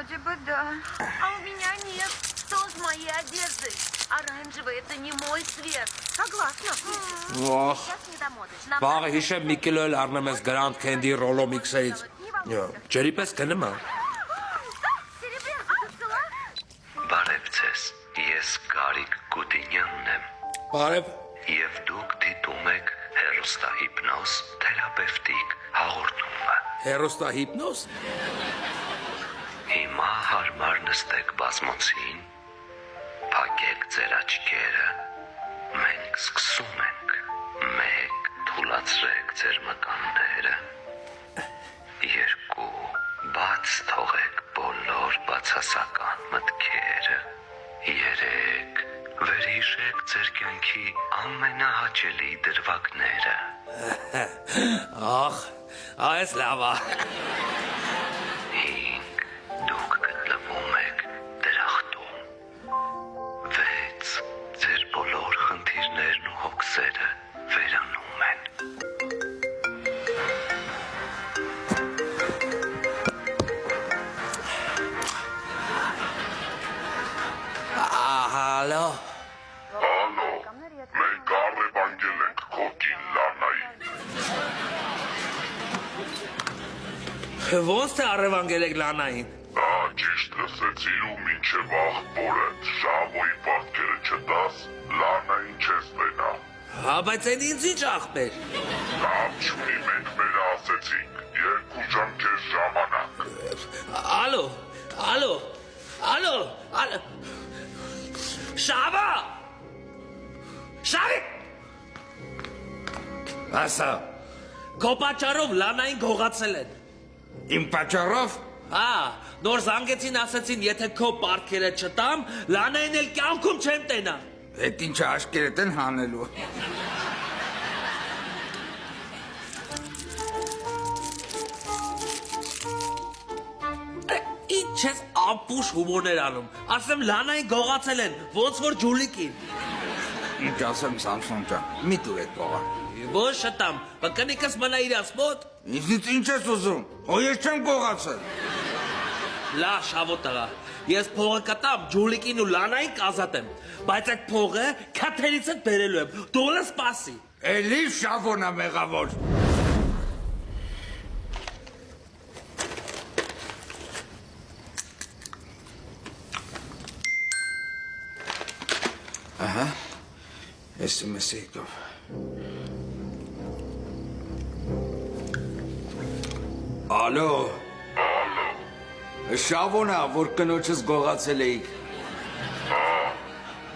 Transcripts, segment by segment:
Вроде бы да. А у меня нет. Что с моей одеждой? Оранжевый — это не мой цвет. Согласна. Ох, Сейчас не до моды. Нам վաղը հիշեմ մի կիլո էլ առնեմ ես Grand Candy Rollo Mix-երից։ Ջերի պես կնեմ ա։ Серебрянку ты взяла? Բարև ձեզ, ես Գարիկ Գուդինյանն եմ Բարև։ և դուք դիտում եք հեռուստահիպնոզ թերապևտիկ հաղորդումը։ Հերոստահիպնոզ։ Հիմա հարմար նստեք բազմոցին, փակեք ձեր աչքերը, մենք սկսում ենք, մեկ թուլացրեք ձեր մկանները, երկու բաց թողեք բոլոր բացասական մտքերը, երեք վերհիշեք ձեր կյանքի ամենահաճելի դրվագները, Ախ, այս լավ ա։ հինգ դուք գտնվում եք դրախտում, վեց ձեր բոլոր խնդիրներն ու հոգսերը վերանում են, Ահալո։ Ալո, մենք առևանգել ենք քոկին Լանային։ Ոնց թե առևանգել եք Լանային։ Դա ճիշտ լսեցիր ու մինչև աղբորը շավոյի պատկերը չտաս, Լանային չես տենա։ Հա, բայց այն ինձ ինչ աղբեր։ Կամ չունի մենք մեր ասեցինք, 2 ժամ քեզ ժամանակ։ Ալո, ալո, ալո, ալո։ Շավա։ Շավի։ Ասա։ Քո պատճառով Լանային գողացել են։ Իմ պատճառով Հա, նոր զանգեցին ասեցին, եթե քո պարտքերը չտամ, Լանային էլ կյանքում չեմ տենա։ այդ ինչ աշկերտ են հանելու։ Ինչ ես ապուշ հումորներ անում։ Ասեմ Լանային գողացել են, ոնց որ Ջուլիկին։ Ինչ ասեմ Սամսոն ջան, մի տուր այդ կողան։ Ոչ շտամ, բկնիկս մնա իրաց մոտ։ Ինձից ինչ ես ուզում։ Հո ես չեմ գողացել։ Լա շավո տղա, ես փողը կտամ, Ջուլիկին ու Լանային կազատեմ, բայց այդ փողը քաթերից էլ բերելու եմ, դու ոնց սպասի։ Էլի շավոնա մեղավոր։ Ահա, SMS-ը եկավ։ Ալո։ Շավոնա, որ կնոջս գողացել էիք։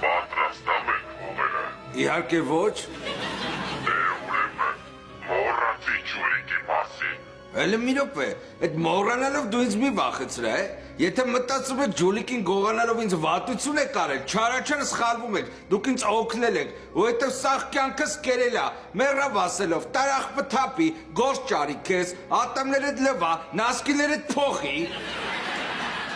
Պատրաստամ ենք հողերը, Իհարկե ոչ։ դե ուրեմն, մոռացի Ջուլիկի մասին։ Էլի մի րոպե, այդ մոռանալով դու ինձ մի վախեցրա, Եթե մտածում եք Ջուլիկին գողանալով ինձ վատություն եք արել, չարաչար սխալվում եք, դուք ինձ օգնել եք, ու հետև սաղ կյանքս կերել ա, մեռավ ասելով, տարախ պթապի, գործ ճարի քեզ, ատամներդ լվա, նասկիներդ փոխի։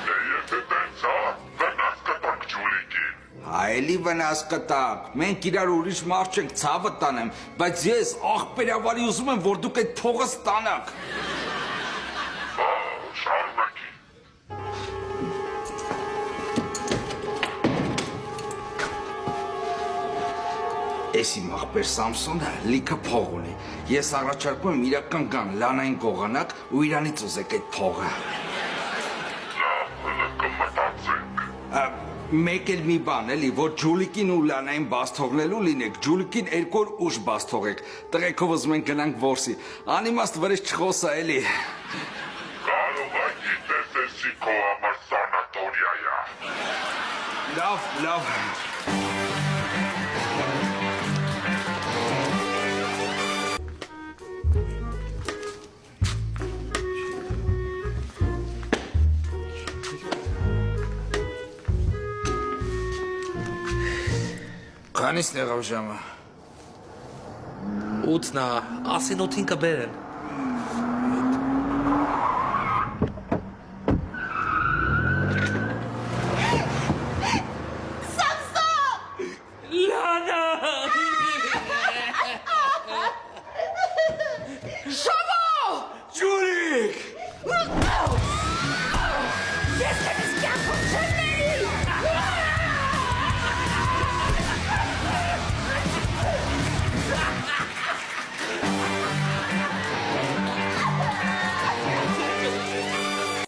Դե եթե տենց ա, վնաս կտանք Ջուլիկին։ Հայելի վնաս կտակ, մենք իրար ուրիշ մարդ չենք, ցավը տանեմ, բայց ես աղբերավարի ուզում եմ, որ դուք այդ փողը ստանաք։ Շարունակի։ Ես իմ աղբեր Սամսոնը լիքը փող ունի, ես առաջարկում եմ իրական կան Լանային գողանակ ու իրանից ուզեք այդ փողը։ Լավ, հլը կմտածենք։ Մեկ էլ մի բան էլի, որ Ջուլիկին ու Լանային բաց թողնելու լինեք, Ջուլիկին 2 օր ուշ բաց թողեք, տղեկով ուզում ենք գնանք որսի, անիմաստ վրես չխոսա էլի։ Կարող ա գիտես էսի քո համար սանատորիայա։ Լավ։ Քանիսն եղավ ժամը։ 8-ն է, ասին 8-ին կբերեն։